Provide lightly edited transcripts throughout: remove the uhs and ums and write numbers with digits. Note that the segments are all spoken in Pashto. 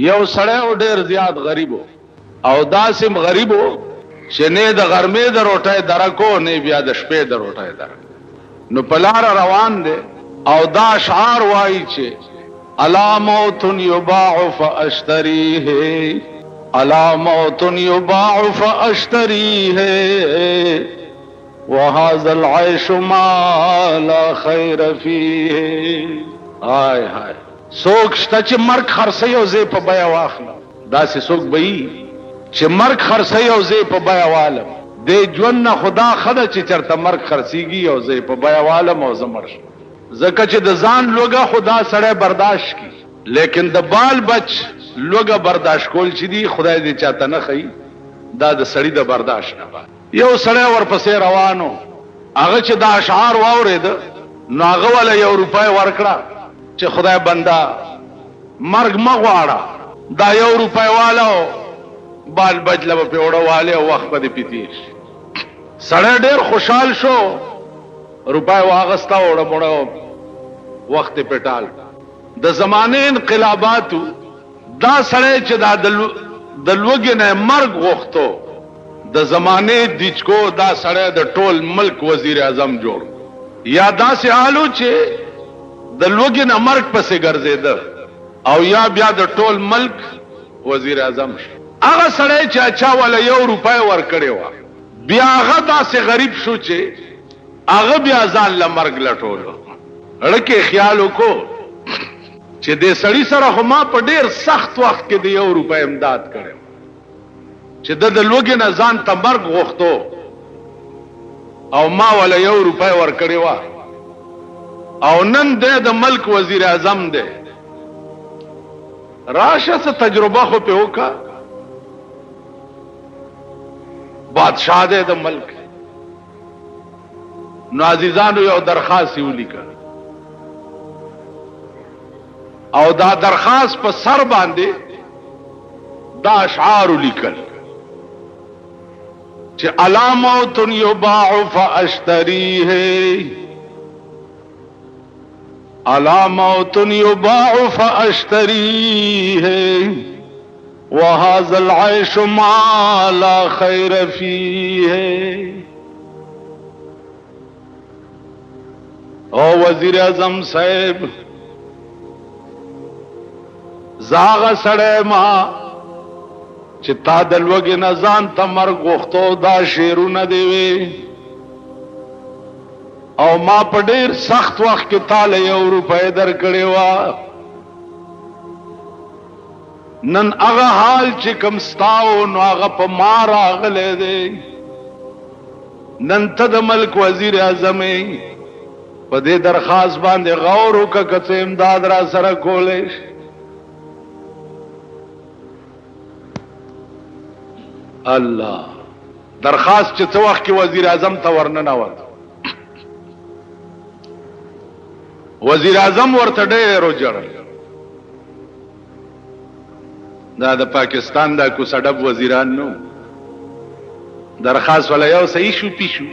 یو سړی ډیر زیات غریبو او داسم غریبو چې نه د غرمې د روټۍ درکو نه بیا د شپې د روټۍ درک نو پلار روان دي او دا اشعار وایي چې الا موت یباع فاشتریه الا موت یباع فاشتریه وهذا العيش ما لا خير فيه هاي هاي سوک شته چې مرګ خرڅي او زه په بیا واخلم داسې سوک به چې مرګ خرڅي او زه په بیا والم د ژوند نه خدا خدای چې چرته مرګ خرڅيږي او زه په بیا والم او زمر شم زکه چې د ځان لوګه خدا سره برداشت کی لیکن د بال بچ لوګه برداشت کول چې دی خدای دې چاته نه خي دا د سړی د برداشت نه یو سړی ورپسې روانو هغه چې دا اشعار واورید نو هغه ولا یو روپۍ ورکړه چې خدای بندا مرګ مغواړه دا یو روپۍ والو بال بجله په وړواله او وخت په پیتیش سړی ډیر خوشحال شو روپۍ واغستا وړه مړه وخت پټال د زمانه انقلاباتو دا سړی چې دا د لوګي نه مرګ غوښتو د زمانه دیچکو دا سړی د ټول ملک وزیر اعظم جوړ یا دا سه حالو چې د لوګي نه مرګ پسې ګرځیدل او یا بیا د ټول ملک وزیر اعظم هغه سړی چې اچا ولا یو روپۍ ور کړی و بیا هغه دا سه غریب شو چې هغه بیا ځان له مرګ لټولو لکه خیال وکړو چې د سړی سره هم په ډیر سخت وخت کې د یو روپۍ امداد کړو چې د لوګي نه ځان ته مرګ غوښتو او ما ولا یو روپۍ ور کړی و او نن د ملک وزیر اعظم دی راشه څه تجربه خو په وکا بادشاہ دی د ملک نو عزیزانو یو درخواست ولیکه او دا درخواست په سر باندې دا اشعار لیکل چې الا موت یباع فاشتریه الا موت یباع فاشتریه وهذا العيش ما لا خير فيه او وزیر اعظم صاحب زاغ سړی ما چې تا د لوګي نه ځان ته مرګ غوښتو دا شعرونه دی وی او ما په ډیر سخت وخت کې تاله یو روپۍ درکړې وه نن هغه حال چې کوم ستاو نو هغه په ما راغلی دی نن ته د ملک وزیر اعظم په دې درخواست باندې غور وکړه که څه امداد را سره کولی شي الله درخواست چې څه وخت کې وزیر اعظم ته ورننوت وزیر اعظم ورته ډېر وژړل دا د پاکستان دا کوڅډب وزیران نو درخواست ولا یو صحیح شو پیشو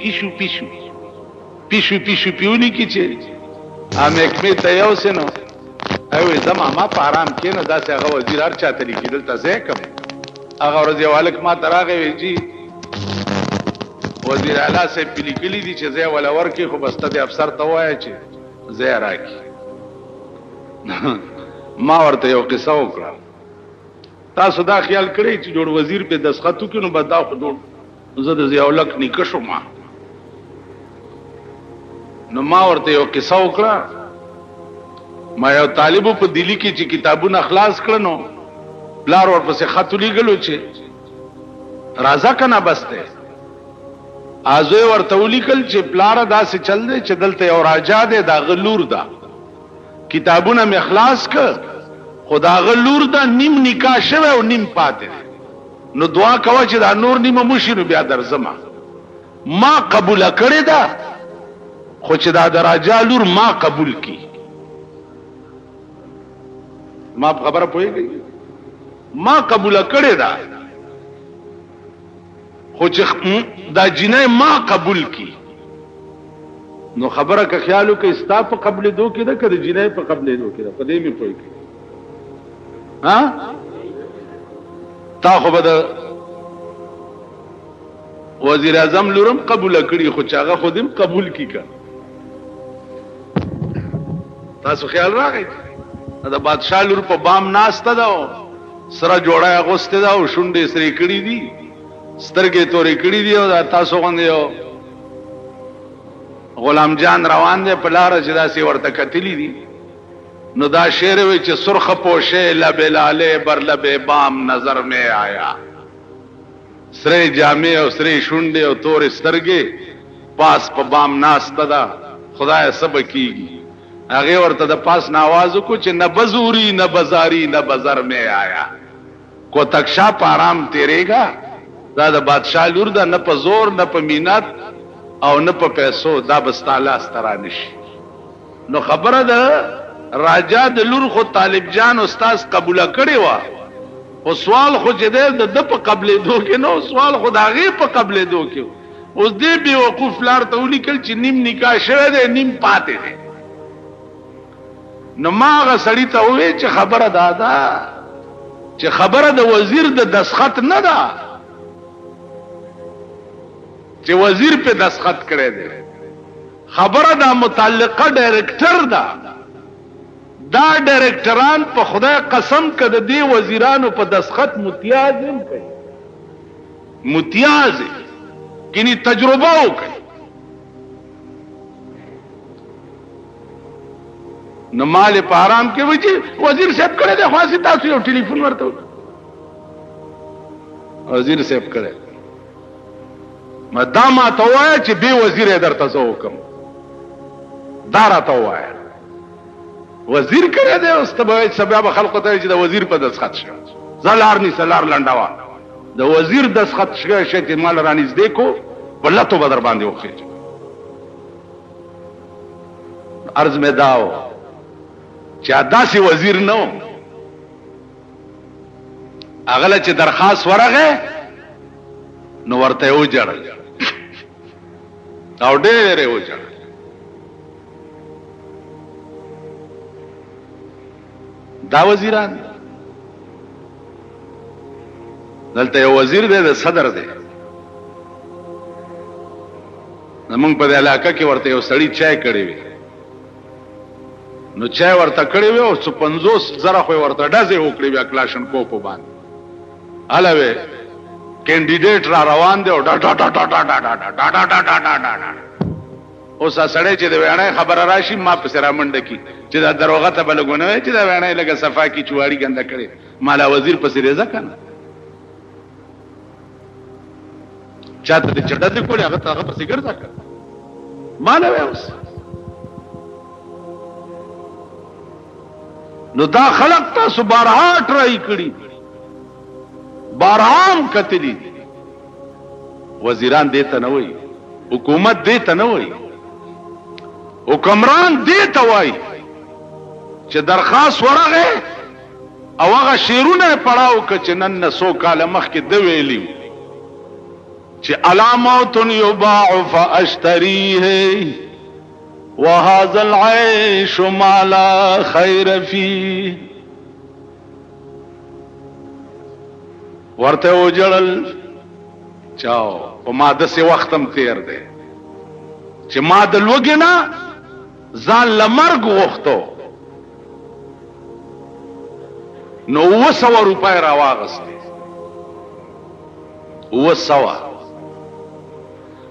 پیشو پیونی کی چې ام حکمت ته یو سينو او زما ما په آرام کې نه داسې هغه وزیر هر چاته لیکل تاسو کوم هغه ورځ یو الک ما تراغه ویجی وزیر اعلی سے لیکلی دي چې زه ولا ورکی خو بسته د افسر ته وای چې زه راکی ما ورته یو قصه وکړه تاسو دا خیال کړئ چې جوړ وزیر په دسخطو کې نو بدا خو جوړ زه د ضیاء الحق نکشو ما نو ما ورته یو قصه وکړه ما یو طالب په دلی کې چې کتابونه خلاص کړنو پلار ورپسې خط لیکلو چې راځه کنه بسته ازوی ورته ولیکل چې پلار داسې چل دی چې دلته یو راجا دی دا غلور دا کتابونه می خلاص ک خدا غلور دا نیم نکاح شوه او نیم پاتې نو دعا کوه چې دا نور نیمه مشي نو بیا درځم ما قبول کړی دا خو چې دا د راجا لور ما قبول کی ما خبره پوهیږي ما قبول کړی دا خو چې دا جنې ما قبول کی نو خبره که خیالو کې استا په قبل دو کې ده کړي جنې په قبل دو کې ده په دې می پوي کی ها تا خو به د وزیر اعظم لورم قبول کړي خو چاغه خودم قبول کی کا تاسو خیال راغی دا بادشاہ لور په بام ناسته دا سره جوړه اغوسته دا او شونډې سری کړي دي سترګې تورې کړي دي او تاسو غوندې غلام جان روان دی په لار چې داسې ورته کتلی دي نو دا شعر وی چې سرخ پوشه لب لاله بر لب بام نظر میں آیا سره جامع او سره شونډې او تور سترګې پاس په بام ناسته دا خدای سب کیږي هغه ورته د پاس ناواز کو چې نه بزوري نه بازاری نه بازار میں آیا کو تکشا پارام تیریگا دا د بادشاہ لور دا نه په زور نه په مینت او نه په پیسو دا بستاله سترانش نو خبره ده راجا د لور خو طالب جان استاد قبول کړي وا او سوال خو چې د په قبلې دو کې نو سوال خو دا غي په قبلې دو کې اوس دې به وقوف لار ته ولیکل چې نیم نکاح شوه ده نیم پاتې ده نو ما غ سړی ته وې چې خبره دادا چې خبره د وزیر د دسخط نه ده چې وزیر په دسخط کړي ده خبره دا متعلقه ډایرکټر ده دا ډایرکټران په خدای قسم کده دی وزیرانو په دسخط متیاز هم کوي متیاز کینی تجربه وکړي نو مال په حرام کې وځي وزیر صاحب کړه د خاصه تاسو یو ټلیفون ورته وزیر صاحب کړه مدامه توای چې به وزیر درته زو حکم دارا توای وزیر کړه دی او ستبه سبب خلق ته چې د وزیر په دسخط شو زلار ني سلار لنډوا د وزیر دسخط شګه چې مال رانیز دیکو بلته تو بدر باندې وخی عرض می داو چې داسې وزیر نو اغله چې درخواست ورغه نو ورته و جړل او ډېر و جړل دا وزیران دلته یو وزیر دی د صدر دی زمونږ په علاقه کې ورته یو سړی چای کړی وي نو چای ورته کړی وي او 50 زره خو ورته ډزې وکړي وي کلاشن کوپ باندې الوی کینډیډیټ را روان دی او ډا ډا ډا ډا ډا ډا ډا ډا ډا اوس سړی چې د ویڼې خبره راشي ما په سره منډه کی چې دا دروغه ته بلګونه چې دا ویڼې لګه صفا کی چواړي ګنده کړي مالا وزیر په سره ځکه چاته د چټه د کولی هغه ته په سیګر ځکه مالا اوس نو دا خلق تاسو بارها ټرای کړي بارهام کتلی وزیران دیتا نه وای حکومت دیتا نه وای حکمران دیتا وای چې درخواست ورغه او هغه شیرونه پړاو ک چې نن 100 کال مخکې د ویلی چې علامات یباع فاشتریه وهذا العيش ما لا خير فيه ورته وجړل چاو په ما د څه وختم تیر دی چې ما د لوګینا ځان لمرګ غوښتو نو 200 روپۍ راواغستې 200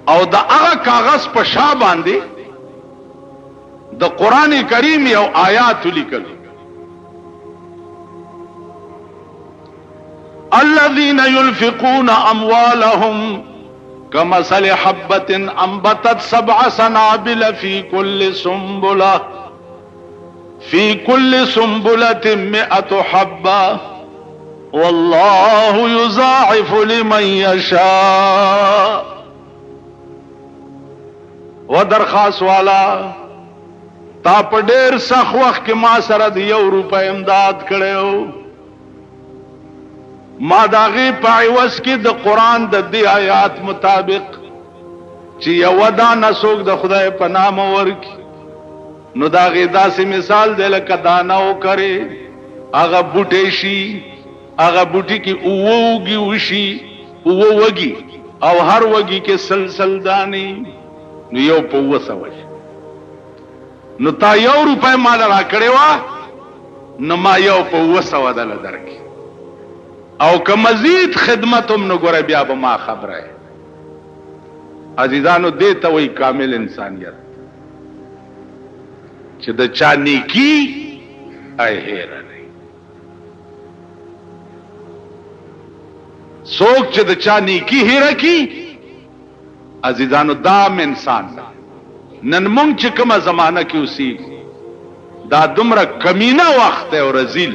او دا هغه کاغذ په شا باندې د قران کریم یو آیات لیکل الذين ينفقون اموالهم كمثل حبة انبتت 7 سنابل في كل سنبلة 100 حبة والله يضاعف لمن يشاء ودرخواست والا تا په ډېر سخت وخت کې ما سره د 1 روپۍ امداد کړو ما داغي په عوض کې د قران د دې آیات مطابق چې یو دانه څوک د خدای په نام ورکی نو داغي داسې مثال دی لکه دانه وکړي هغه بوټي شي هغه بوټي کې اووږي وشي اووږي او هر وږي کې سلسل دانې نو یو په 200 نو تا 1 روپۍ مال را کړې وه نو ما یو په 200 دله درکې او که مزید خدمت هم نو ګوره بیا به ما خبره عزیزانو دې ته وایي کامل انسانیت چې د چا نیکي ای هیره نه څوک چې د چا نیکی هیره کی عزیزانو دام انسان نن مونږ چې کومه زمانہ کې اوسېږو دا دومره کمینه وخت او رزیل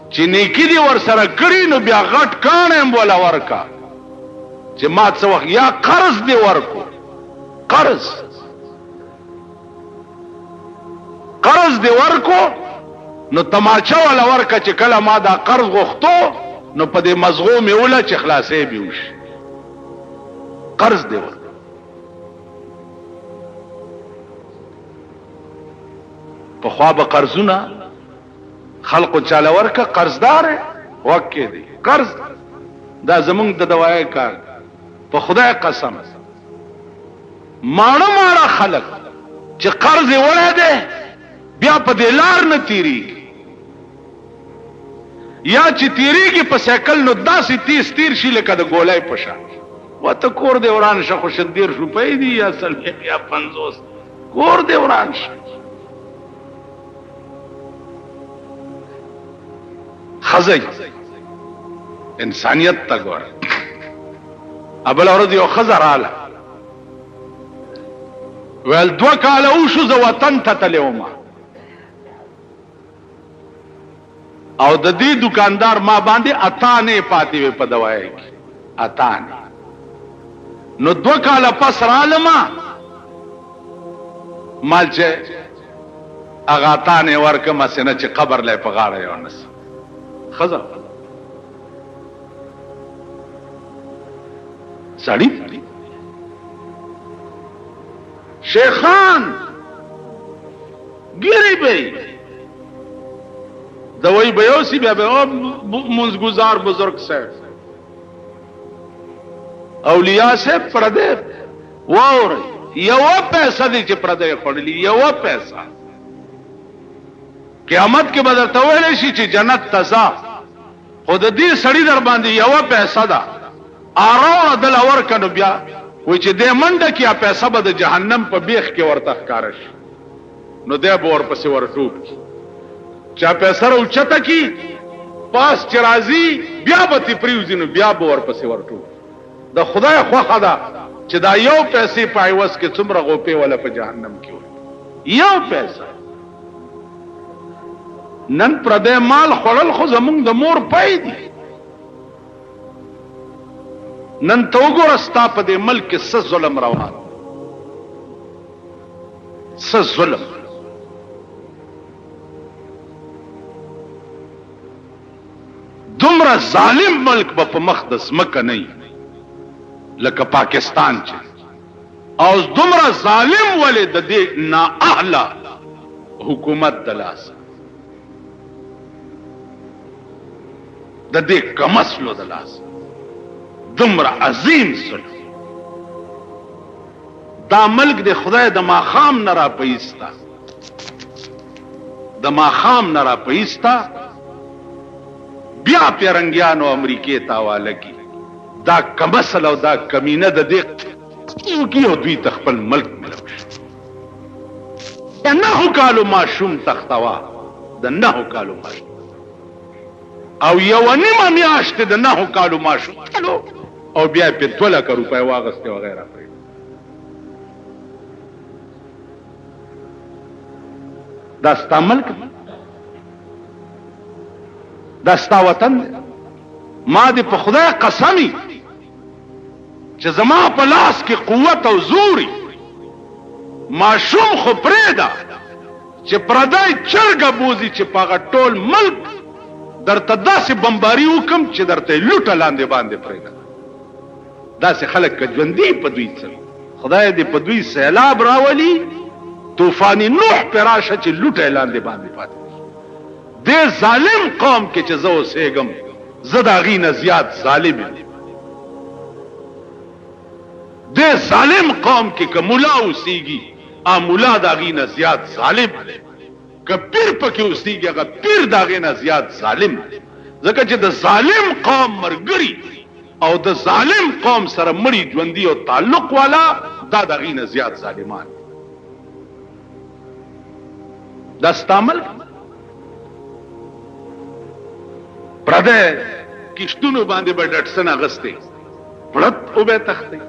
چې نیکی دی ور سره کړي نو بیا غټ کاڼ هم ولا ورکا چې ما څه وخت یا قرض دی ورکو قرض دی ورکو نو تماچه ولا ورکا چې کله ما دا قرض غوښتو نو په دې مزغو مې ولا چې خلاصې بیوش قرض دی ورکو په خوا به قرضونه خلقو چاله ورکه قرضدار وکې دی قرض دا زمونږ د دوای کار په خدای قسم ماړه خلق چې قرض وړه ده بیا په دې لار نه تیریږي یا چې تیریږي په سایکل نو داسې تیر شي لکه د ګولای په شان وته کور دی وران شه خو 100 روپۍ دي یا 50 یا 50 کور دی وران شه خزی انسانیت تا ګور ابل اورد یو خزر اعلی ول 2 کاله وشو ز وطن ته تلوما او د دې دکاندار ما باندې اتانه پاتې وي په دوايي کې اتانه نو 2 کاله پس رالما مال چې اغه اتانه ورکه مسنه چې قبر لې په غاړه یو نس خزر سړی شیخان ګری به دوی بیوسی بیا به منزگزار بزرگ صاحب اولیاء صاحب پرده وور یو پیسہ دی چې پرده خړلی یو پیسہ قیامت کې بدر ته ویل شي چې جنت تزا خود دې سړی در باندې یو پیسہ دا ارو دل اور کنو بیا وای چې دې منډه کې پیسہ به د جهنم په بیخ کې ورته ښکارش نو دې به ور پسې ورټوب چا پیسہ اوچته کی پاس چرازی بیا به تی پریوزینو بیا به ور پسې ورټوب د خدای خوخه دا چې دا یو پیسې پایوس کې څومره غوپې ولا په جهنم کې وي یو پیسہ نن پردې مال خړل خو زمونږ د مور پای دی نن تو ګورستا په دې ملک کې څه ظلم روان څه ظلم دومره ظالم ملک په مقدس مکه نه لکه پاکستان چې او دومره ظالم ولې د دې نا اهله حکومت دلاس د دې کمسلو دلاس دومره عظیم ظلم دا ملک د خدای د ماخام نه را پیستا د ماخام نه را پیستا بیا پیرنګیانو امریکای تاواله کی دا کمسل او دا کمینه د دې کیو دوی تخپل ملک ملوش نه کالو ماشوم تختوا د نه کالو ماشوم او یو نیمه میاشت د نه کالو ماشوم او بیا په 2 لک روپۍ واغسته وغیرہ دا ستا ملک دا ستا وطن ما دې په خدای قسمی چې زما په لاس کې قوت او زوري ماشوم خو پرېدا چې پردای چرګه بوزي چې پاغه ټول ملک درته داسې بمباری وکم چې درته لوټه لاندې باندې پرېدا داسې خلک ژوندي په دوی څه خدای دې په دوی سیلاب راولي طوفان نوح پراشه چې لوټه لاندې باندې پاتې دې ظالم قوم کې چې زه اوسېږم زه د هغې نه زیات ظالم یم. دې ظالم قوم کې که ملا اوسېږي ملا د هغې نه زیات ظالم دی، که پیر پکې اوسېږي هغه پیر د هغې نه زیات ظالم دی. ځکه چې د ظالم قوم ملګري او د ظالم قوم سره مړي ژوندي او تعلق والا دا د هغې نه زیات ظالمان. دا ستا ملک پردی کښتونو باندې به ډټسن اغستې پړت او به تختې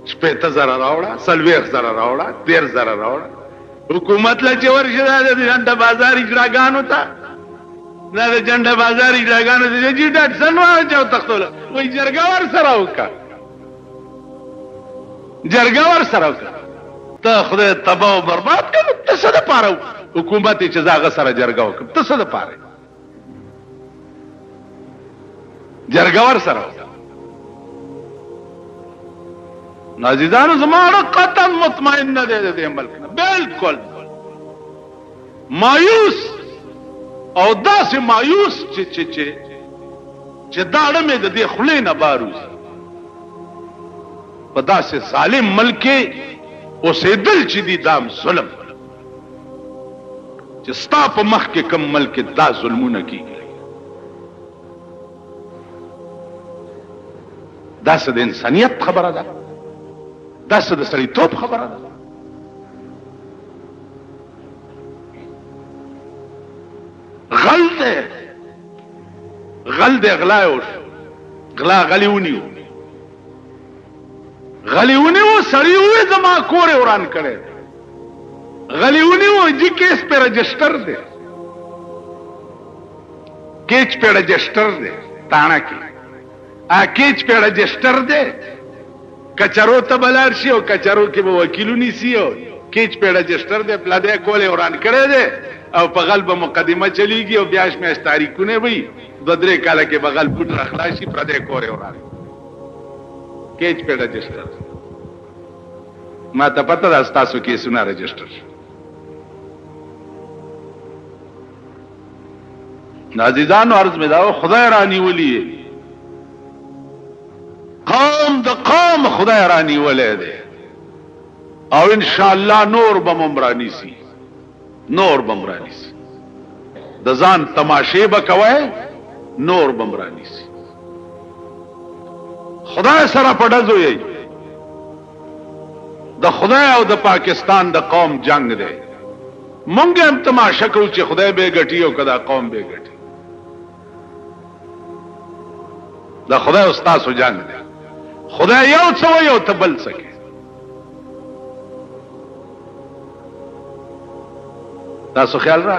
80,000 راوړه 40,000 راوړه 13,000 راوړه. حکومت له چې ورشه دا د جنډه بازار اجراګانو ته دا د جنډه بازار اجراګانو ته چې ډټسن واچو تختوله وایي جرګه ورسره وکړه جرګه ورسره وکړه. ته خدای تباه او برباد کړه ته څه دپاره حکومت یې چې زه هغه سره جرګه وکړم ته څه دپاره جرګه ورسره وکړه. نو عزیزانو زما اړه قطعا مطمئن نه دی د دې ملک نه بلکل مایوس او داسې مایوس چې دا اړه مې د دې خولې نه بار وځي. په داسې ظالم ملک کې اوسېدل چې دي دا ظلم چې ستا په مخ کې کم ملک دا ظلمونه کېږي. داسې د انسانیت خبره ده داسې د سړیتوب خبره ده. غل دی غلا غلا غلی ونیو سړی ووی زما کور یې وران کړی غلی ونیو جی کیس پہ رجسٹر دے کیچ پہ رجسٹر دے تانا کی کیچ پہ رجسٹر دے کچرو تبلار شی او کچرو کې به وکیلو نیسی او کیچ پہ رجسٹر دے پلادے کولے وران کړی دے او په غلب مقدمه چلیږي او بیاش میاش تاریخونه وي 2-3 کاله کې بغل پټ رخلاشي پردې کورې وران کیچ پہ رجسٹر ما ته پته ده تاسو کې سونه رجسٹر عزیزانو عرض می داو خدای رانی ولی قوم د قوم خدای رانی ولی دی او انشاءاللہ نور بمرانی سی نور بمرانی سی د ځان تماشې بکوي نور بمرانی سی خدای سره پډزو یې د خدای او د پاکستان د قوم جنگ دی مونږ هم تماشا کوو چې خدای به ګټي او کدا قوم به ګټي دا خدای استاد جنگ دی خدای یو څو یو تبل سکے تاسو خیال را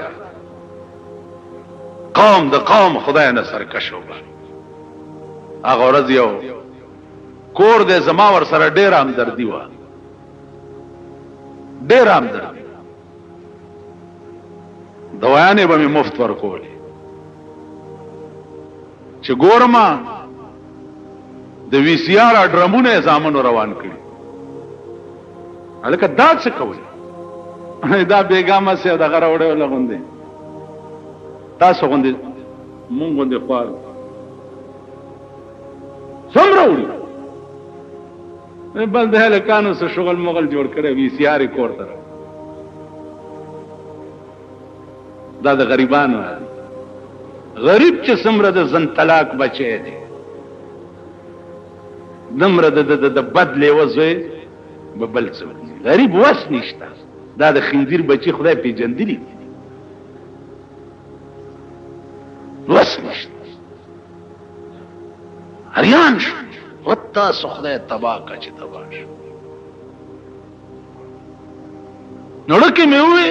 قوم د قوم خدای نه سرکشو با هغه ورځ یو کور د زما ور سره ډیر همدردی و ډیر همدردی دوايانې به مې مفت ورکولې چې ګورما د وی سی آر ډرمونه زامنو روان کړي الکه دا څه کوي دا بیګامه سه دا غره وړه لغوندې تاسو غوندې مونږ غوندې خوار څومره وړي بل د هلکانو سره شغل مغل جوړ کړي وی سی آر کور تر دا د غریبانو غریب چې څومره د زن طلاق بچی دی دمره د بد لیوزوی به بل څه غریب وس نشته دا د خنزیر بچی خدای پیژندلی وس نشته هریان شو وتا خدای تبا کا چې تبا شو نړکه مې وې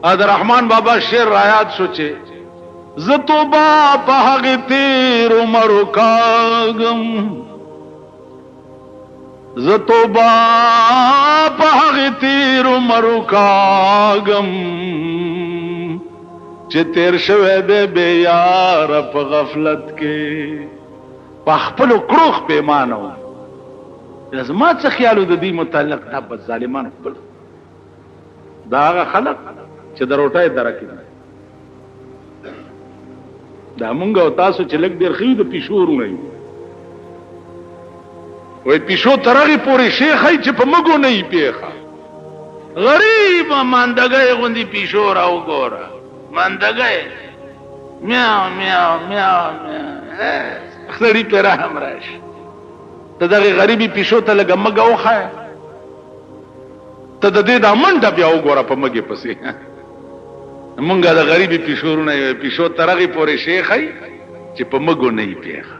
عبدالرحمن بابا شعر رایات سوچے زتوبا پاگ تیر مرو کاغم زتوبا پاگ تیر مرو کاغم چه تیر شوه دے بے یار پا غفلت کے پا خپلو کروخ پیمانو لازمات سے خیالو دا دی متعلق دا بس ظالمان خپلو دا آغا خلق چې د روټۍ درکې دا مونږ او تاسو چې لګ ډیر خېو د پیشورونه یو وای پیشو ترغه پوری شیخ ای چې په مګو نه یې پیخه غریب ماندګي غوندي پیشو راو ګوره ماندګي میاو میاو میاو خړی پر هم راش ته دغه غریبي پیشو ته لګ مګو خای ته د دې د منډه بیا وګوره په مګي پسې مونږه د غریبي پیشورونه یو پیشو ترغه پوری شیخ ای چې په مګو نه یې پیخه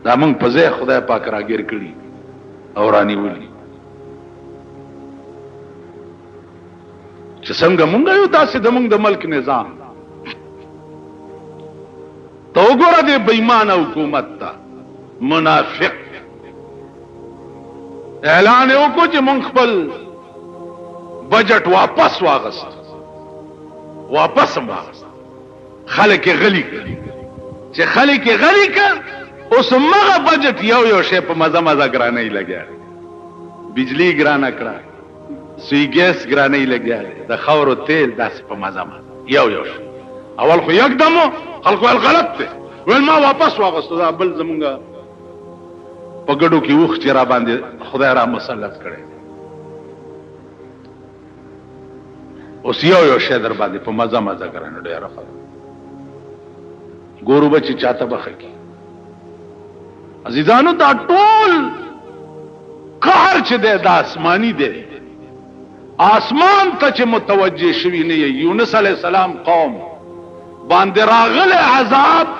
دا مونږ په ځای خدای پاک راګیر کړی او رانی ولي چې څنګه مونږ یو داسې د مونږ د ملک نظام تو وګوره دې بېمانه حکومت ته منافق اعلان وکړو چې مونږ خپل بجټ واپس واغست خلک غلي چې خلک غلي کړ اوس مغه بجټ یو شی په مزه ګرانه لګیا بجلی ګرانه کړه سوی ګیس ګرانه لګیا د خاورو تیل داس په مزه یو شی اول خو یکدم خلکو غلط دی ول ما واپس واغستو دا بل زمونږه په ګډو کې وخت چې را باندې خدای را مسلط کړي اوس یو شی در باندې په مزه ګرانه ډیره خبره ګورو بچی چاته بخکی عزیزانو دا ټول قهر چې د آسمانی دی آسمان ته چې متوجه شوی نه یونس علی السلام قوم باندې راغله عذاب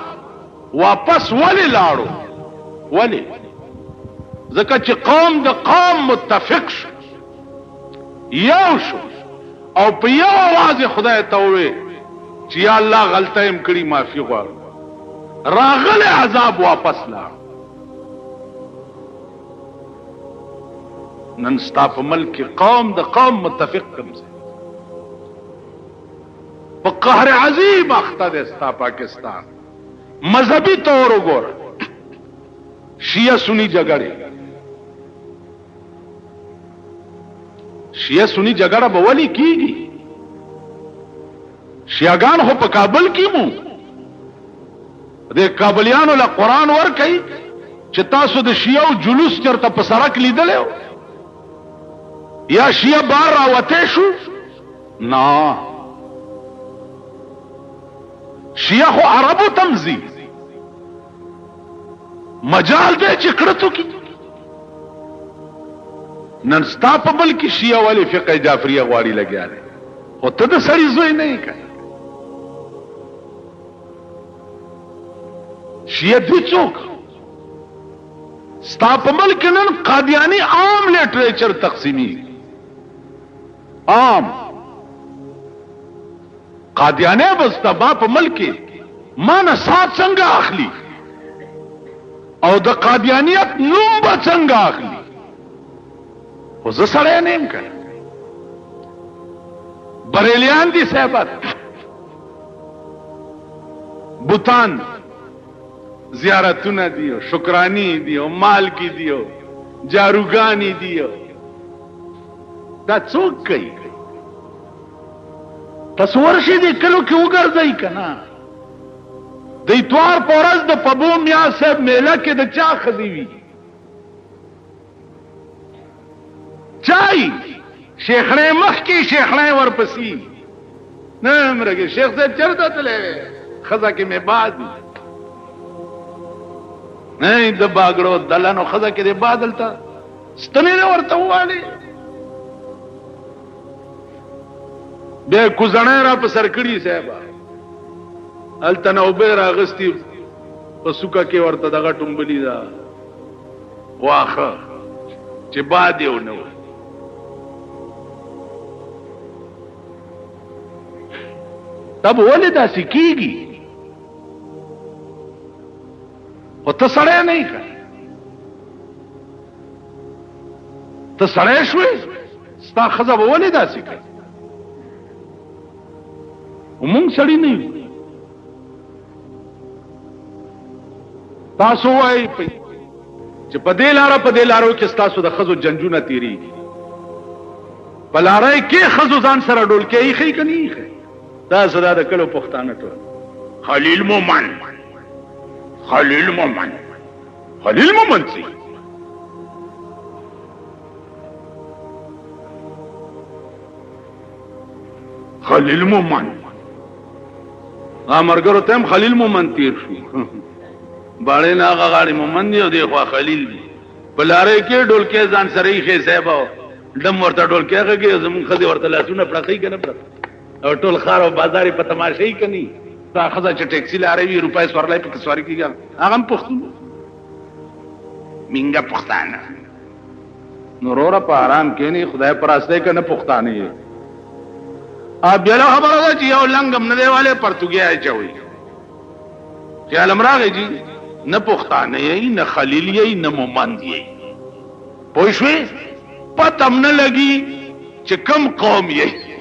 واپس ولی لاړو ولی ځکه چې قوم د قوم متفق شو یو شو او په یو आवाज خدای ته وې چې یا الله غلطه يم کړی معافي غواړم راغله عذاب واپس لاړ نن ستا په ملک قوم د قوم متفق کم سي په قهر عظیم اخته د ستا پاکستان مذهبي تور وګور شیعه سنی جګړه به ولي کیږي شیعاګان هو په کابل کې مو د کابلیانو له قران ور کوي چې تاسو د شیعو جلوس چرته په سړک لیدلو یا شیعه بار راوته شو نه شیعه خو عربو تمزي مجال دې چې کړتو کی نن ستا په بل کې شیعه والی فقه جعفریه غواړي لګیا دي او ته د سړی زوی نه کوي شیعه دې څوک ستا په ملک نن قادیانی عام لټریچر تقسیمی عام قادیانه بستا با په ملک ما نه سات څنګه اخلي او د قادیانیت نوم به څنګه اخلي خو زه سړی نه یم کنه بریلیان دي صاحبات بوتان زیارتونه دیو شکرانی دیو مال کی دیو جاروگانی دیو دا څوک کوي تصور شي دې کلو کې وګرځي کنه د اتوار پورز د پبو میا صاحب میله کې د چا خدي وی چای شیخړې مخ کې شیخړې ورپسې نه مرګه شیخ صاحب چرته تلې خزا کې مې بعد نه د باګړو دلانو خزا کې دې بادل تا ستنې ورته والی بیا کوزنه را په سرکړی صاحب التنوبه راغستی په سوکا کې ورته دغه ټومبلی دا واخه چې باد یو نو تب ولې دا سکیږي او ته سړی نه کړ ته سړی شوې ستا خزه به ولې دا سکه ومونږ سړی نه یو تاسو وای چې په دې لارو کې تاسو د خزو جنجونه تیریږي په لارای کې خزو ځان سره ډول کې یې کني دا صدا د کلو پښتانه ټول خلیل مومن سي خلیل مومن امرګرو تم خلیل مومن تیر شو باندې نه غاړي مومن دی او دی خو خلیل دی بلاره کې ډولکې ځان سره یې صاحب دم ورته ډولکې هغه زمون خدي ورته لاسونه پړقې کنه او ټول خار او بازارې په تماشې کني دا خزه چې ټیکسي لاره وی روپای سورلای په سواری کیږي هغه پښتون منګه پښتانه نورور په آرام کې نه خدای پر استه کنه پښتانه یې ا بیا خبره ده چې یو لنګم نه دیواله پرتګیا چوي خیال امراغه جی نه پښتانه یې نه خلیل یې نه مومند یې پوه شوې پتم نه لګي چې کم قوم یې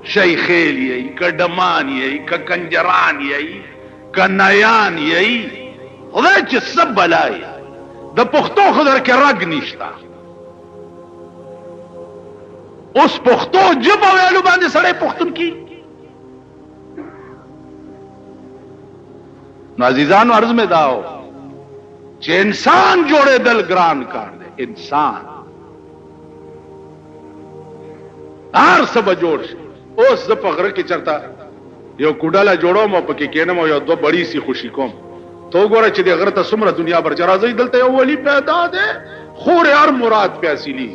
شیخیل یې کډمان یې کنجران یې کنایان یې خدای چې سب بلای د پښتو خدای کې رګ نشتا اوس پښتو جبه ویلو باندې سړی پښتون کی نو عزیزانو عرض میں داو چې انسان جوړې دل ګران کار دی انسان هر څه به جوړ شي اوس د پغره کې چرتا یو کوډاله جوړوم او پکې کینم یو دو بڑی سی خوشی کوم تو ګوره چې د غره ته څومره دنیا بر جرازي دلته یو ولی پیدا ده خور هر مراد پیاسلی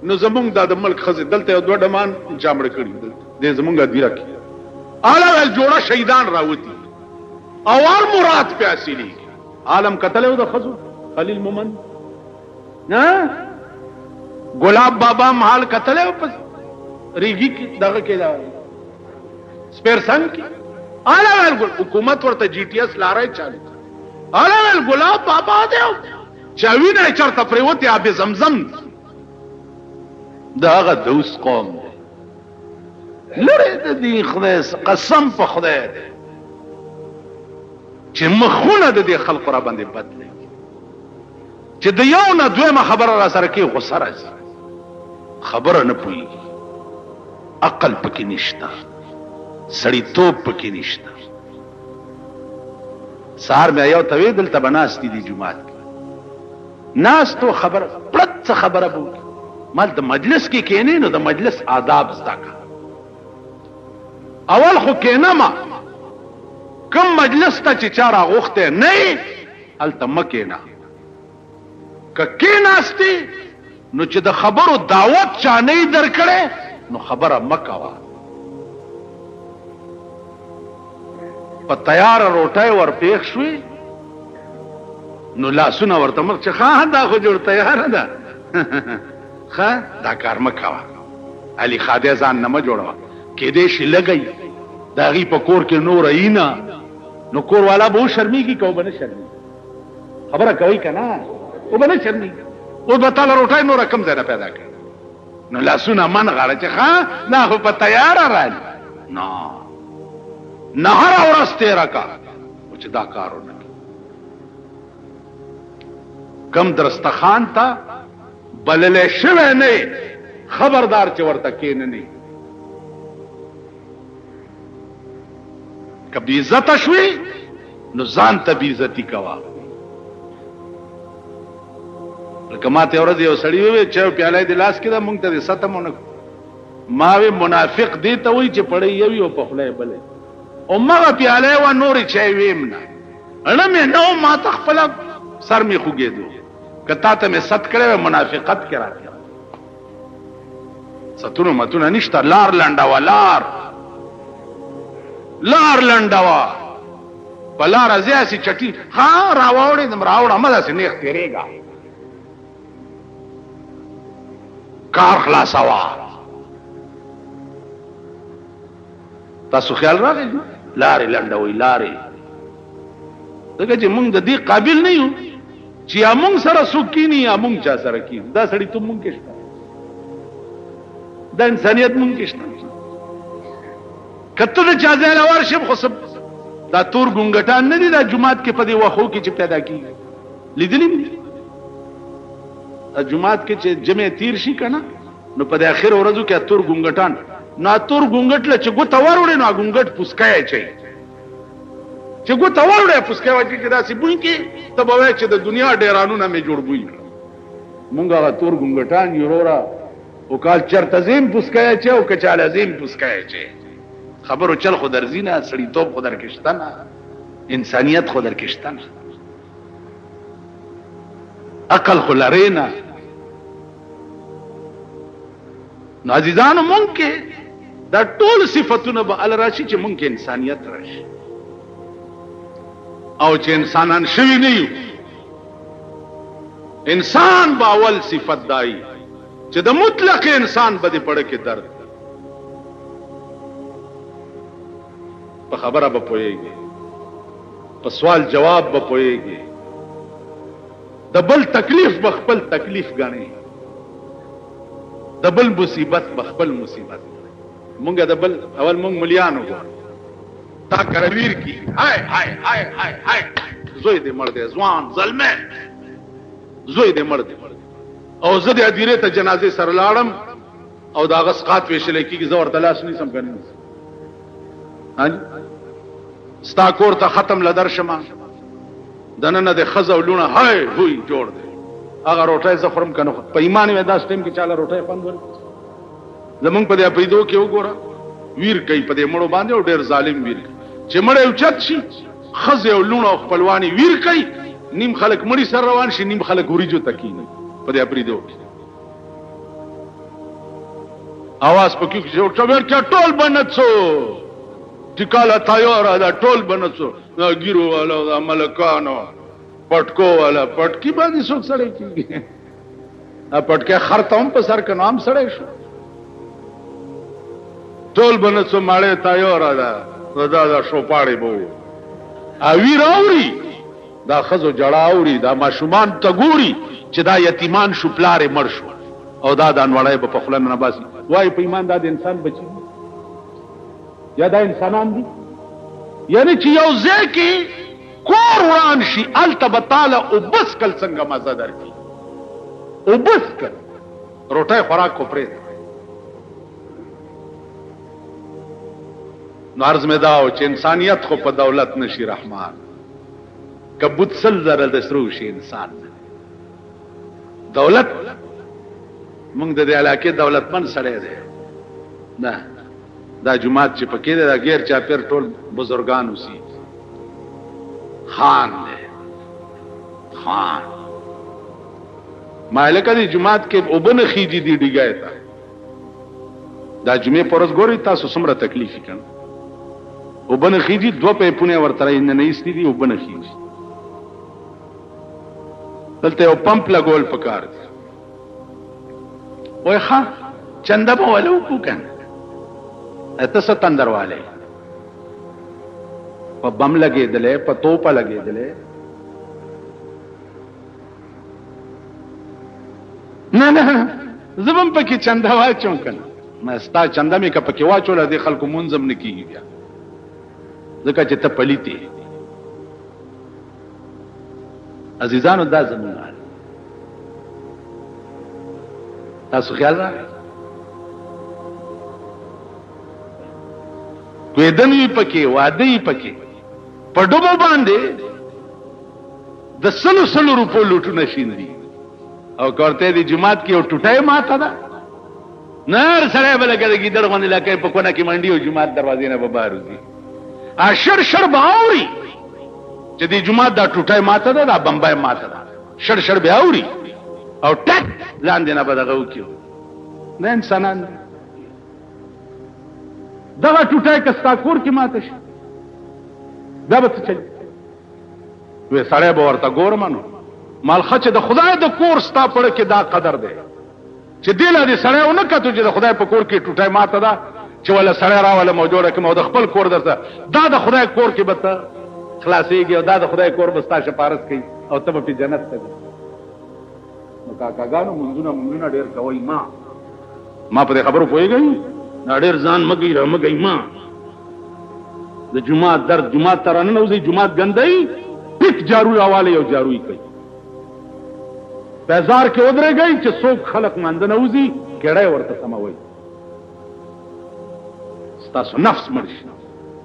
نو زمونږ د ملک خزه دلته یو دوه ډمان جامړ کړی دې زمونږ دیره کې اعلی ول جوړه شهیدان راوتی اوار مراد پیاسلی عالم قتل د خزو خلیل مومن نه ګلاب بابا محل قتل پس ریګی دغه کې دا سپیر سنگ کی اعلی ول حکومت ورته جی ټی اس لارای چالو اعلی ول ګلاب بابا دیو چاوی نه چرته پریوتی اب زمزم داغه دوس قوم دی لره د دې خدای قسم په خدای دی چې مخونه د دې خلق را باندې بدلې چې د یو نه دویمه خبره را سره کې غوسه راځي خبره نه پوي عقل پکې نشته سړی توپ پکې نشته سار مې یو توی دلته بناستې دي جمعات کې ناس تو خبر پرت خبره بو مال د مجلس کې کېنې نو د مجلس آداب زده کا اول خو کېنما کم مجلس ته چې چاره غوخته نه الته مکینا ک کېناستي نو چې د خبرو دعوت چا نه درکړې نو خبره مکوا په تیار روټای ور پیښ شوې نو لاسونه ورته مخ چې خا دا خو جوړ تیار ده خا دا کار مکوا علي خاده ځان نه ما جوړوا کې دې شي لګي دا غي په کور کې نور اینا نو کور والا به شرمېږي کو بنه شرمېږي خبره کوي کنه او بنه شرمېږي او به تعالی روټای نور کم ځای پیدا کړ نو لاسونه من غاړه چې ښا دا خو په تیار راځي نو نهار اورس تیرا کا چې دا کارونه کم درستخان تا بللې شوه نه خبردار چې ورته کین نه کبي عزت شوي نو ځان ته بي عزتي کوا لکه ماته ورځ یو سړی وي چې پیاله د لاس کې دا مونږ ته ستمونه ما وی منافق دی ته وي چې پړې یوي او په خله بلې او مغه پیاله و نور چي ویم نه انا مې نو ما تخپل سر می خوګېدو کته ته مې ست کړې منافقت کرا ستونو متونه نشته لار لنډا ولار لار لنډوا بلار ازیاسی چټي ها راوړې دم راوړ عمله سي نه تیریګا کار خلاصوا تاسو خیال راغی لارې لنډوي لارې دغه چې موږ د دې قابل نه یو چې موږ سره سکینی یا موږ چا سره کی دا سړی ته موږ کې شته دا انسانيت موږ کې شته کته د چا ځای لور شپ خو سب دا تور ګونګټان نه دي دا جمعات کې په دې وخو کې چې پیدا کیږي لیدلې جمعات کې چې جمع تیر شي کنه نو په د اخر ورځو کې تور ګونګټان ناتور ګونګټ له چې ګوته وروړي نو ګونګټ پوسکای چي چې ګوته وروړي پوسکای واچي چې داسې بوی کې ته به وایې چې د دنیا ډیرانونه مې جوړ بوی مونږ هغه تور ګونګټان یورورا او کال چرته زیم پوسکای چي او کچاله زیم پوسکای چي خبرو چل خو درځینه سړی توپ خو درکشتنه انسانیت خو درکشتنه عقل خو لرینا نو عزیزانو مونږ کې دا ټول صفاتونه به ال راشي چې مونږ کې انسانیت راشي او چې انسانان شوي نه یو انسان با اول صفت دای چې د مطلق انسان بده پړه کې درد په خبره به پويږي په سوال جواب به پويږي د بل تکلیف بخپل تکلیف غاڼي د بل مصیبت بخپل مصیبت مونږه د بل اول مونږ مليانو تا کرویر کی هاي هاي هاي هاي هاي زوی دې مړ دې ځوان ظلمه زوی دې مړ دې او زه دې ادیره ته جنازه سره لاړم او دا غسقات ویشل کیږي زور تلاش نه سم کنه ها ستا کور ته ختم لدر شمه دنه د خزو لونه هاي وای جوړ دې هغه روټه زخرم کنه په ایمان وې داس ټیم کې چاله روټه پند ور زمونږ په دې پیدو کې وګوره ویر کوي په دې مړو باندې او ډېر ظالم ویر چې مړ یو چت شي خزه او لونه خپلوانی ویر کوي نیم خلک مړی سر روان شي نیم خلک وریجو تکینه په دې پیدو کې आवाज پکې چې ټوبر کې ټول بنڅو ټیکاله تایار دا ټول بنڅو ګیرو والا ملکانو پټکو والا پټکی باندې څوک سړی کیږي ا پټکه خرتم په سر کې نام سړی شو ټول بنڅو ماړه تایار دا شوپاړي بو ا وی راوري دا خزو جړاوري دا ماشومان تګوري چې دا یتیمان شو پلارې مړ شو او دا د انوړای په خپل نه باسي وای په ایمان دا د انسان بچي یا دا انسانان دي یعنی چې یو ځکه کور وران شي التبتاله او بس کل څنګه مزه درکې او بس کل روټه خوراک کو پرې نو عرض مې دا او چې انسانیت خو په دولت نشي رحمان کبوت سل زره د سرو شي انسان دولت موږ د دې علاقې دولتمن سره دی نه دا جماعت چې پکې دا غیر چا پیر ټول بزرگان اوسي خان دی خان مالک دی جماعت کې وبن خيجي دی ډیګای تا دا جمعه پرز ګوري تاسو سمره تکلیف کړي وبن خيجي دو په پونه ورته نه نه استي دي وبن خيجي دلته یو پمپ لګول پکار دی وای ښا چنده په ولو کو کنه اته ستندر والے په بم لګې دلې په توپه لګې دلې نه نه زبم پکې چنده واچو کنه ما ستا چنده مې که پکې واچول دي خلکو منظم نه کیږي بیا ځکه چې ته پلیتی عزیزانو دا زمونږ تاسو خیال راغی کویدن وی پکې واده وی پکې په ډوبو باندې د سلو روپو لوټونه شیندي او کوړته دی جمعات کې او ټټای ماته ده نار سره بلګي در باندې لکه په کونه کې منډي او جمعات دروازې نه به بار وځي اشر شر باوري چې دی جمعات دا ټټای ماته ده دا بمبای ماته ده شر شر باوري او ټک لاندې نه بدغه وکيو نه انسانان دغه ټوټای کستا کور کې ماته شي دا به څه چي وې سړی به ورته ګورمنو مال خچ د خدای د کور ستا پړه کې دا قدر دی چې دله دې سړی ونه کتو چې د خدای په کور کې ټوټای ماته ده چې ولا سړی راوله موجوده کوم د خپل کور درته دا د خدای کور کې به ته خلاصيږي او دا د خدای کور به ستا شپارس کوي او ته په جنت ته نو کاکاګانو مونږونه ډېر کوي ما په خبرو پويږي ډېر ځان مګي رمګي ما د جمعه در جمعه ترانه نو زي جمعه ګندای ټیک جارو حواله یو جاروي کوي بازار کې ودرې گئی چې څوک خلق مند نه وزي کړه ورته سموي ستاسو نفس مرشي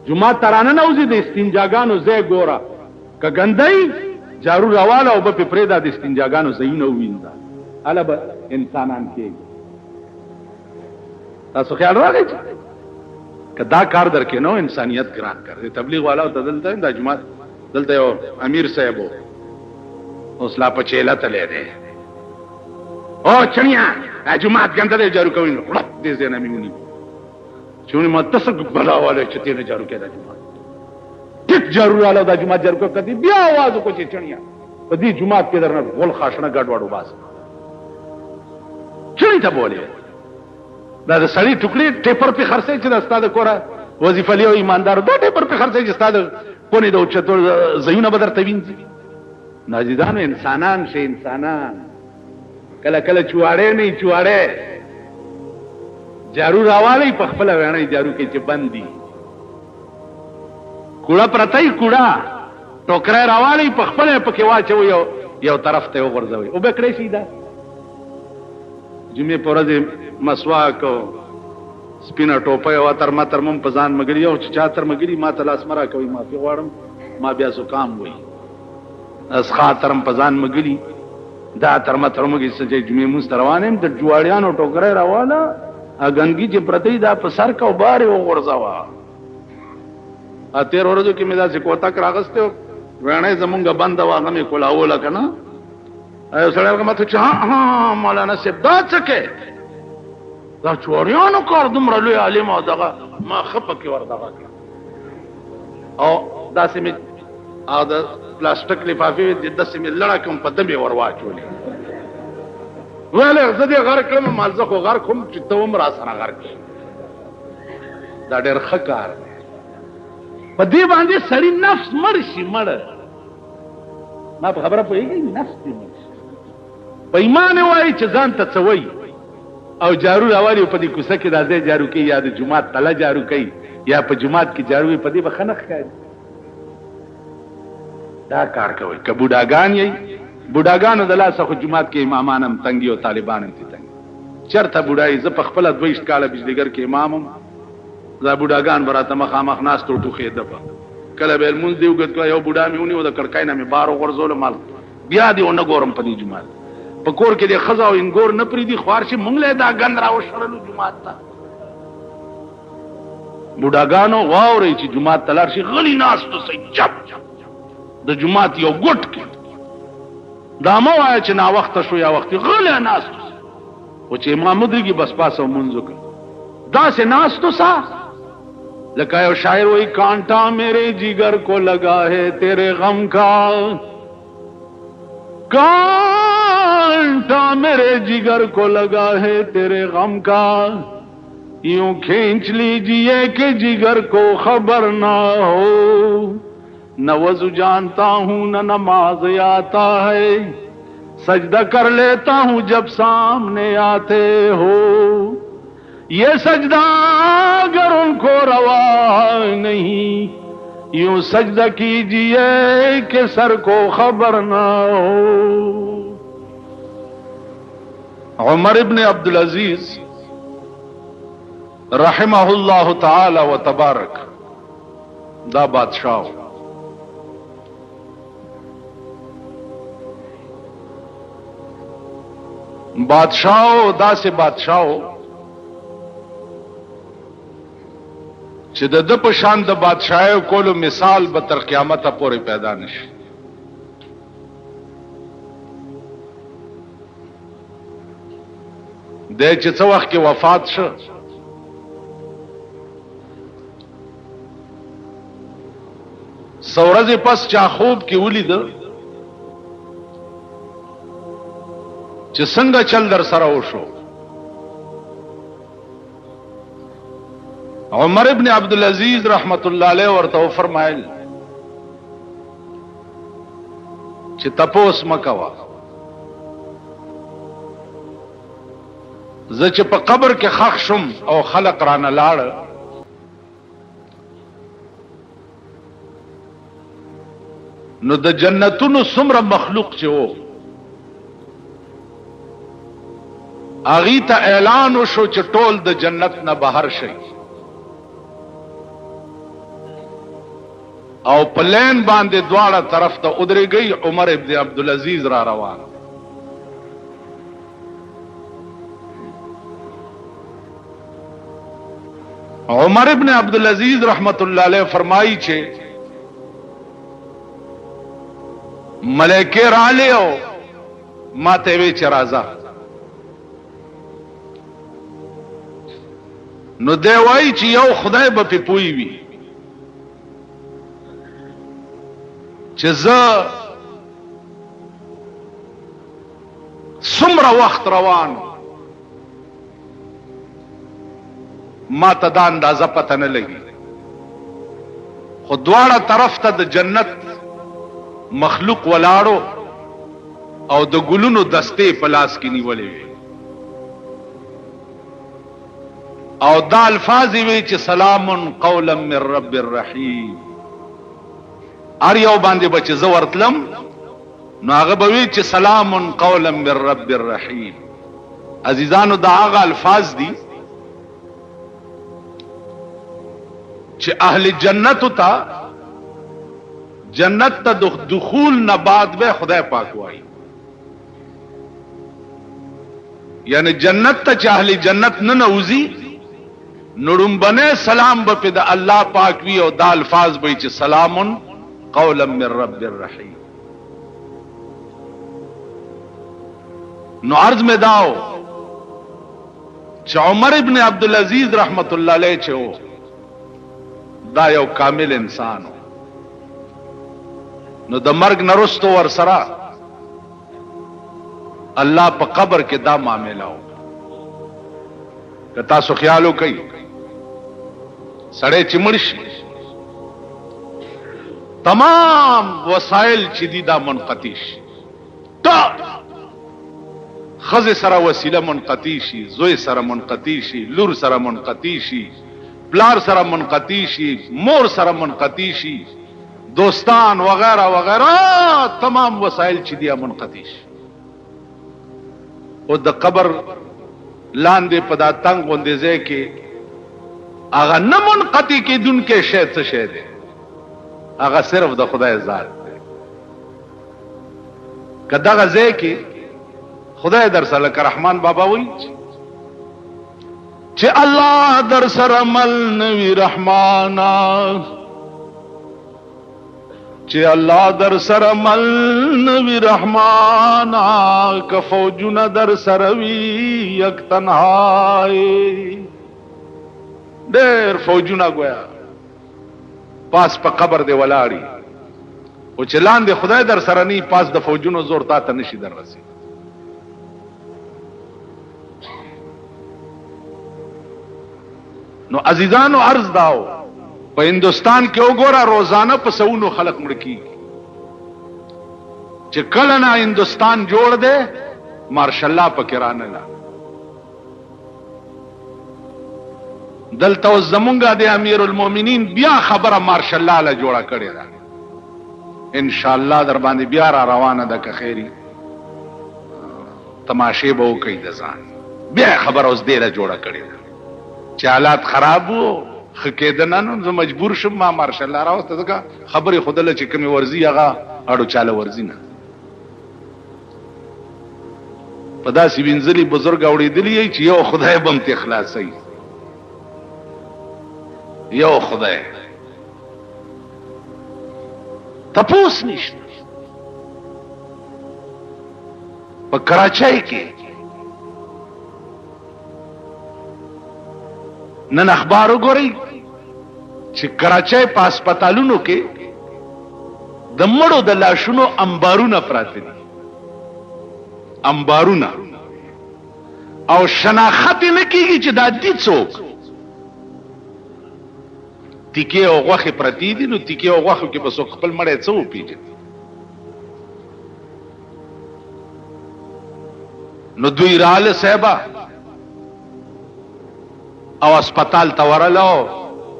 جمعه ترانه نوزي د استنجاګانو ځای ګوره که ګندای جارو راواله او په پرېدا د استنجاګانو زینو وینځه الا به انسانان کېږي تاسو خیال راغی که دا کار درکې نو انسانیت ګران کړ تبلیغ والا ته دلته دا جمعه دلته یو امیر صاحب اوس لا په چیله تللی دی او چنیا جمعه ګنده جارو کوي نو دې ځای نه مې چونی ما تاسو بلا والے چې تیرې جارو کېدا جمعه ټیک جارو والا دا جمعه جارو کړي بیا आवाज کو چې چنیا په دې جمعه کې درنه ول خاصنه ګډ وډو باس چني ته بوله دا د سړی ټوکړي ټیپر په خرڅه چې د استاد کوره وظیفه لیو ایماندار دوه ټیپر په خرڅه چې استاد کونی د اوچتو زینو بدر توینځي ناجیدانو انسانان شي انسانان کله کله چواړې نه چواړې جارو راوالی په خپل ویني جارو کې چې بندي کوړه پرتای کوړه ټوکره راوالی په خپل پکې واچو یو طرف ته وغورځوي او به کړی شي دا جمعه پرځه مسواک سپینا ټوپه او تر ما تر مم پزان مګری او چا تر مګری ما تلاس مرا کوي ما په غواړم ما بیا سو کام وای اس خاطرم پزان مګری دا تر ما تر مګی سجې جمعه مستروانم د جوړیانو ټوکره راواله اګنګي چې پرتی دا په سر کا وباره وغورځوا ا تیر ورځو کې مې دا کوتا کراغسته وانه زمونږ بند واغه مې کولاوله کنه ایو سره کومه ته ها مولانا صاحب دا څه دا چوریانو کار دومره لوی عالم او دغه ما خپه کې ور دغه او دا سمې او د پلاستیک لفافه د دسمې لړا کوم په دمه ور واچولې وله زه دې غر کړم مالزه خو غر کوم چې ته عمر سره غر کې دا ډېر خکار په دې باندې سړی نفس مرشي مړ ما په خبره پوهیږي نفس دې مرشي په ایمان وای چې ځان ته څوي او جارو راوالي په دې کوڅه کې راځي جارو کوي یا د جمعات تله جارو کوي یا په جمعات کې جارو په دې بخنخ کوي دا کار کوي که بوډاګان یې بوډاګانو د لاسه خو جمعات کې امامانم تنګي او طالبانم ته تنګي چرته بوډای ز په خپل 22 کاله بجلیګر کې امامم دا بوډاګان براته مخامخ ناس ټو ټوخې دبا کله به مونږ دیو ګټ یو بوډا مې ونی و د کړکای نه مې بار غرزول مال بیا دی ونه ګورم په دې جمعات په کور کې د خزا او انګور نه پری دي خوارشي مونږ له دا غند راو شرلو جمعات ته بوډاګانو واوري چې جمعات تلار شي غلی ناس ته سي چپ د جمعات یو ګټ کې دا مو وای چې نا وخت شو یا وخت غلی ناس او چې امام مدرګي بس پاسو منځو کې دا سه ناس تو سا لکه یو شاعر وای کانٹا میرے جگر کو لگا ہے تیرے غم کا کانٹا میرے جگر کو لگا ہے تیرے غم کا یوں کھینچ لیجئے کہ جگر کو خبر نہ ہو نہ وضو جانتا ہوں نہ نماز آتا ہے سجدہ کر لیتا ہوں جب سامنے آتے ہو یہ سجدہ اگر ان کو روا نہیں یوں سجدہ کیجئے کہ سر کو خبر نہ ہو عمر ابن عبدالعزیز رحمہ اللہ تعالی و تبارک دا بادشاہ دا سے بادشاہ چې د په شان د بادشاہي کولو مثال به تر قیامت پورې پیدا نشي د چې څو وخت کې وفات شو سورځ پس چا خوب کې ولید چې څنګه چل در سره وشو عمر ابن عبدالعزیز رحمت الله علیه ورته فرمایل چې تپوس مکوا زه چې په قبر کې خښ شم او خلق رانه لاړ نو د جنتونو څومره مخلوق چې وو اغه ته اعلان وشو چې ټول د جنت نه بهر شي او پلین باندې دواړه طرف ته ودرېږي. عمر ابن عبدالعزیز را روان. عمر ابن عبدالعزیز رحمت الله علیه فرمایي چې ملائکه رااله او ما ته وی چې راځه. نو دی وایي چې یو خدای به پې پوی وي چې زه څومره وخت روان ما ته دا اندازه پته نه لګي. خو دواړه طرف ته د جنت مخلوق ولاړو او د ګلونو دستې په لاس کې نیولې وي او دا الفاظ وی چې سلام قولا من رب الرحیم. ار یو باندې بچ زه ورتلم نو هغه به وی چې سلام قولا من رب الرحیم. عزیزانو دا هغه الفاظ دي چې اهل جنت ته جنت ته دخول نه بعد به خدای پاک وایي. یعنی جنت ته چې اهل جنت نه نوځي نړمبنه سلام به په د الله پاک وی او دا الفاظ به چې سلام قولا من رب الرحیم. نو عرض میں داو چې عمر ابن عبدالعزیز رحمت الله علیه چې دا یو کامل انسان نو د مرګ نرستو ور سره الله په قبر کې دا معاملہ و. که تاسو خیال وکړئ سړی چې مړ شي تمام وسایل چې دي دا منقطع شي. ښځې سره وسیله منقطع شي، زوی سره منقطع شي، لور سره منقطع شي، پلار سره منقطع شي، مور سره منقطع شي، دوستان وغیرہ وغیرہ تمام وسایل چې دي منقطع شي. او د قبر لاندې په دا تنګ غوندې ځای کې هغه نه منقطع کېدونکی شی څه شی دی؟ هغه صرف د خدای ذات دی. که دغه ځای کې خدای در سره لکه رحمان بابا وایي چې الله در سره مل نوي رحمانا، چې الله در سره مل نوي رحمانا، که فوجونه در سره وي یک تنهایی. ډېر فوجونه ګویا پاس په قبر دی ولاړي او چې لاندې خدای در سره نه پاس د فوجونو زور تا ته نشي در رسي. نو عزیزانو عرض داو په هندوستان کې وګوره روزانه په سونو خلق مړ کیږي. چې کله نه هندوستان جوړ دی مارشالله پکې رانه دلته زمونږه د امیر المؤمنین بیا خبره مارشالله له جوړه کړې ده. ان شاء الله در باندې بیا را روانه ده که خیری تماشې به وکړي د ځان. بیا خبره اوس دې له جوړه کړې ده چې حالات خراب وو ښه کېدنه نو زه مجبور شم ما مارشالله راوسته ځکه خبرې خودله چې کومې ورځي هغه اړو چاله ورځي نه. په داسې وینځلي بزرګ اورېدلي چې یو خدای به هم تې خلاصوي، یو خدای تپوس نشته. په کراچۍ کې نن اخبار وګورئ چې کراچۍ په هسپتالونو کې د مړو د لاشونو انبارونه پراته دي، انبارونه، او شناخت نه کیږي چې دا دي څوک. تیکې او غوښې پرتې دي نو تیکې او غوښو کې به څوک خپل مړی څه وپېژني. نو دوی راله صاحبه او اسپتال تورلو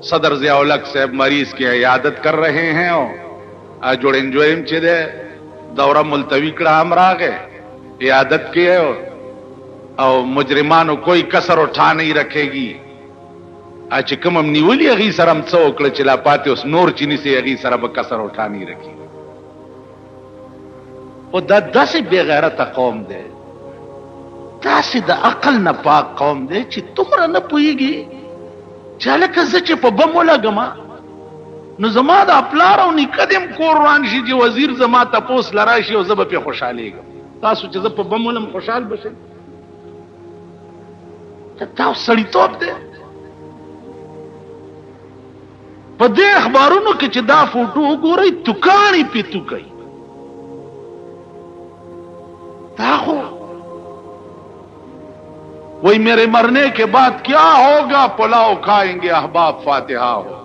صدر ضیاء الحق صاحب مریض کی عیادت کر رہے ہیں اور جوڑن جوڑم چھ دے دورہ ملتوی کڑا ہم راگے عیادت کی ہے اور مجرمانوں کوئی کسر اٹھا نہیں رکھے گی. چې کوم نیولې هغه سره هم څو کړ چې لا پاتې اوس نور چې نسی هغه سره به کسر او ټانی رکی. او دا داسې بے غیرته قوم دی، داسې د عقل نه پاک قوم دی چې دومره نه پوهېږي چې هلکه زه چې په بم ولګم نو زما د پلار او نیکه دې هم کور روان شي چې وزیر زما تپوس له راشي او زه به پرې خوشحالېږم. تاسو چې زه په بم ولم خوشحال به شئ؟ دا سړیتوب دی. په دې اخبارونو کې چې دا فوټو وګورئ توکاڼې پې توکئ. دا خو وہی میرے مرنے کے بعد کیا ہوگا پلاؤ کھائیں گے احباب فاتحہ ہو.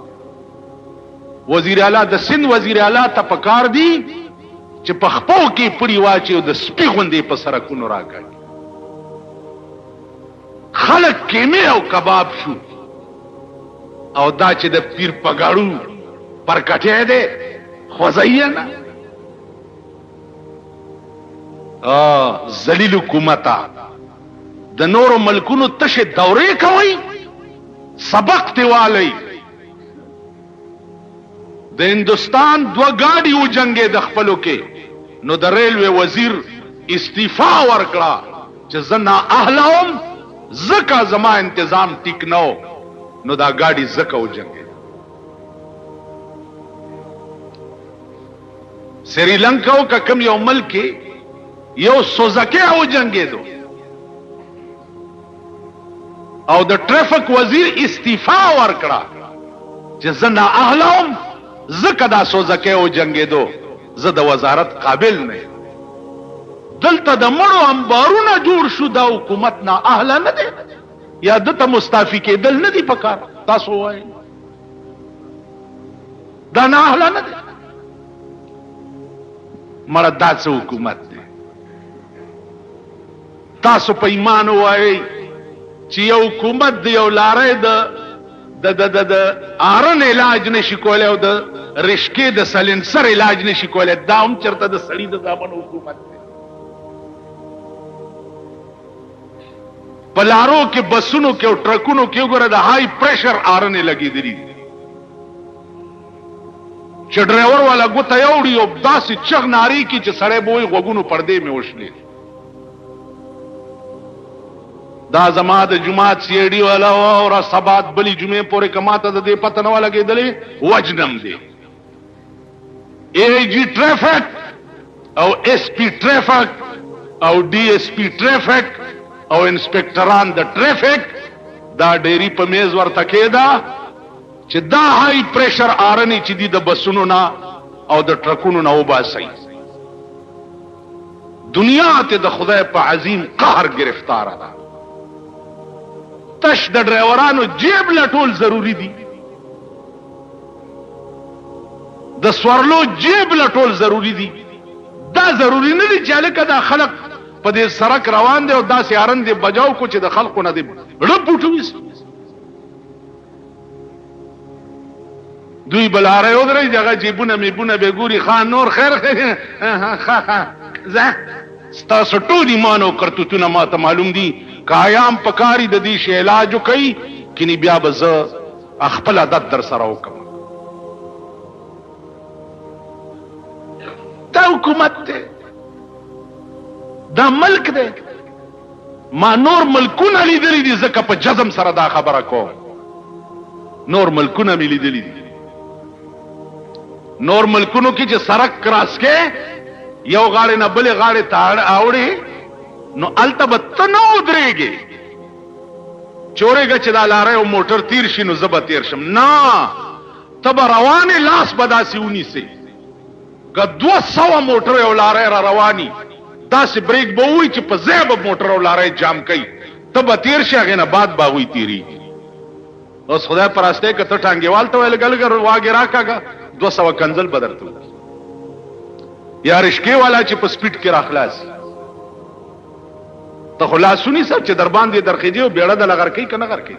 وزیر اعلی د سند وزیر اعلی ته پکار دی چې په خپو کې پړی واچي او د سپي غوندې په سرکونو راکاږي. خلق کیمه او کباب شو او دا چې د پیر پګاړو پر کټه ده خوځایې نه ذلیل حکومتا د نورو ملکونو تشه دورې کوي، سبق دیوالی. د هندوستان دو گاڑی و جنگے د خپلو کې نو د ریلوے وزیر استعفا ورکړه چې زنا اهلهم زکا زما انتظام ټیک نو نو دا گاڑی زکا و جنگے. سری لنکا کا کم یو ملک یو سوزکے او جنگے دو او د ټریفک وزیر استعفا ورکړه چې زنا اهلهم زکه دا سوزکه او جنگیدو زه د وزارت قابل نه. دلته د مړو انبارونه جوړ شو، دا حکومت نه اهل نه دی یا دته مستعفی کېدل نه دی پکار. تاسو وایي دا نه اهل نه دی. مړه دا څه حکومت دی؟ تاسو په ایمان وایي چې یو حکومت دی یو لارې د آرن علاج نشي کولی او د رشکې د سلنسر علاج نشي کولی، دا هم چرته د سړي د زامن حکومت دی. په لارو کې بسونو کې او ټرکونو کې وګوره د هائی پریشر آرنې لګېدلي دي چې ډرایور والا ګوته یوړي او داسې چغ نارې کړي چې سړی به وایي غوږونو پردې مې وشلې. دا زما د جماعت سی ای ډي والا او را سبات بلی جمعې پورې کماته د دې پته نه ولګېدلې وجنم دی. ای جی ټریفک او ایس پی ټریفک او ډي ایس پی ټریفک او انسپکټران د ټریفک دا ډېری په میز ورته کېده چې دا هائی پریشر آرنې چې دي د بسونو نه او د ټرکونو نه وباسئ. دنیا ته د خدای په عظیم قهر گرفتاره ده. تش د ډرایورانو جیب لټول ضروری دي، د سوارلو جیب لټول ضروری دي. دا ضروری نه دي چې هلکه دا خلق په دې سړک روان دی او داسې هارن دی بجاو کو چې د خلقو نه دی ړپ وټوي. دوی بلاره ودرې دغه جیبونه میبونه به ګوري خان نور خیر زه ستاسو ټول ایمان او کرتوتونه ماته معلوم دي. قیام پکاری د دې شی علاج کوي کینی بیا به زه خپل عادت در سره وکم. دا حکومت دی، دا ملک دی. ما نور ملکونه لیدلی دي ځکه په جزم سره دا خبره کوم. نور ملکونه مې لیدلی دي. نور ملکونو کې چې سړک کراس کې یو غاړې نه بلې غاړې ته اوړي نو الته به ته نه ودرېږې چورېږه چې دا لاره یو موټر تیر شي نو زه به تیر شم. نه، ته به روانې لاس به داسې ونیسې که 200 موټر یو لاره را رواني داسې بریک به ووایي چې په ځای به موټر او لاره جام کوي، ته به تیر شي هغې نه بعد به هغوی تېرېږي. اوس خدای په راستی که ته ټانګېوال ته ویل ګلګه واګې راکاږه 200 کنزل به درته یا رشکې والا چې په سپیډ کې راخلاص ته خو لاسونی سر چې در باندې درخېږي او بیړه د لغر کوي که نه غر کوي.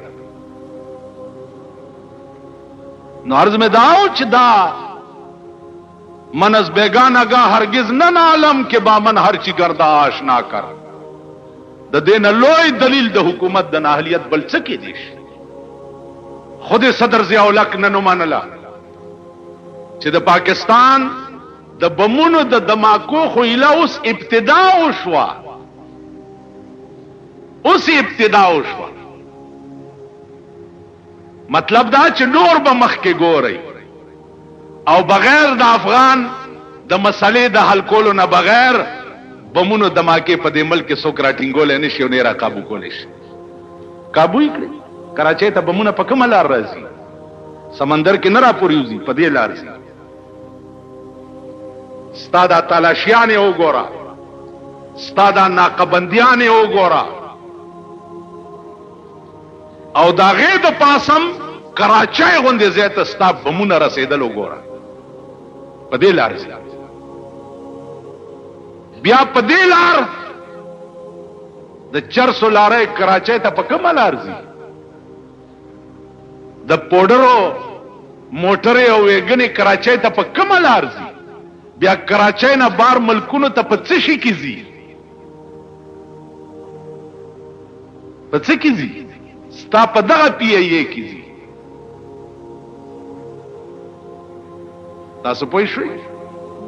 نو عرض میں داو چې دا من از بیگانگا هرگز نه نالم که با من هرچی گردا آشنا کر. د دین لوی دلیل د حکومت د ناهلیت بل څه کې دي. خود صدر ضیاء الحق نن ومنله چې د پاکستان د بمونو د دماکو خو ایله اوس ابتدا وشوه، اوس ابتدا وشوه. مطلب دا چې نور به مخکې ګورئ او بغیر د افغان د مسلې د حل کولو نه بغیر بمونو دماکې په دې ملک کې څوک راټینګولی نه شي او نه را قابو کولی شي. قابو یې کړئ. کراچۍ ته بمونه په کومه لار راځي؟ سمندر کې نه راپورېوځي، په دې لار ځي. ستا دا تالاشیانې وګوره، ستا دا ناقبندیانې وګوره، او د هغې د پاسم کراچۍ غوندې ځای ته ستا بمونه رسېدل وګوره، په دې لار ځي. بیا په دې لار د چرسو لارې کراچۍ ته په کومه لار ځي؟ د پوډرو موټرې او ویګنې کراچۍ ته په کومه لار ځي؟ بیا کراچۍ نه بار ملکونو ته په څه شي کې ځي؟ په څه کې ځي؟ ستا په دغه پی ای اے کې ځي. تاسو پوه شئ؟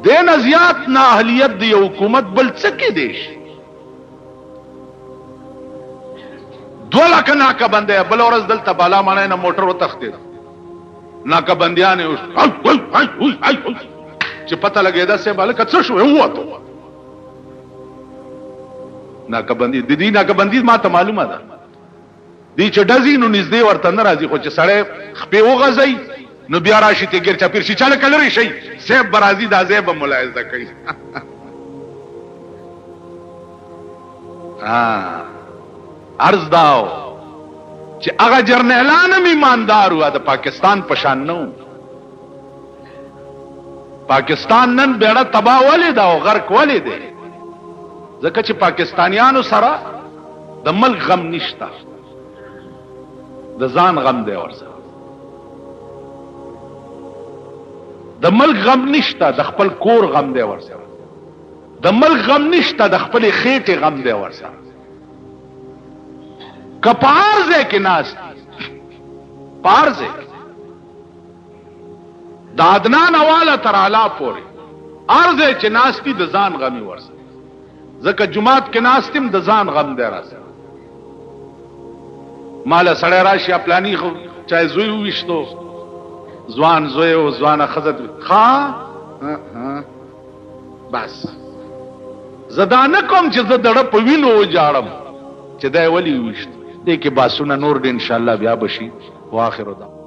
دې نه زیات نااهلیت د یو حکومت بل څه کې دی شي؟ 2 لکه ناکبندی بل ورځ دلته بالا ماڼۍ نه موټر وتښتېد، ناکبندیانې چې پته لګېده صاحب هلکه څه شو ووتو. ناکبندي د دې ناکبندي ما ته معلومه ده، دی چې ډزي نو نږدې ورته نه راځي، خو چې سړی خپې وغځوي نو بیا راشي تېګیر چاپېر شي، چا لکه لرې شئ صاحب به راځي، دا ځای به ملاحظه کوي. عرض داو چې هغه جرنیلان هم ایماندار وو، د پاکستان په شان نه وو. پاکستان نن بیړه تباه ولې ده او غرق ولې دی؟ ځکه چې پاکستانیانو سره د ملک غم نشته، د ځان غم دی ورسره. د ملک غم نشته، د خپل کور غم دی ورسره. د ملک غم نشته، د خپل خېټې غم دی ورسره. که په هر ځای کې ناست، په هر ځای د عدنان اواله تر اعلی پورې هر ځای چې ناست دي د ځان غمي ورسره. ځکه جومات کې ناست یم د ځان غم دی راسره. ماله سړی راشي پلاني خو چای زوی وویشتو، ځوان زوی او ځوانه ښځه ښه بس زه دا نه کوم چې زه دړه په وینو وجاړم چې دی ولې وویشتو. دې کې باسونه نور دې انشاءالله بیا به شي. واخر دعوانا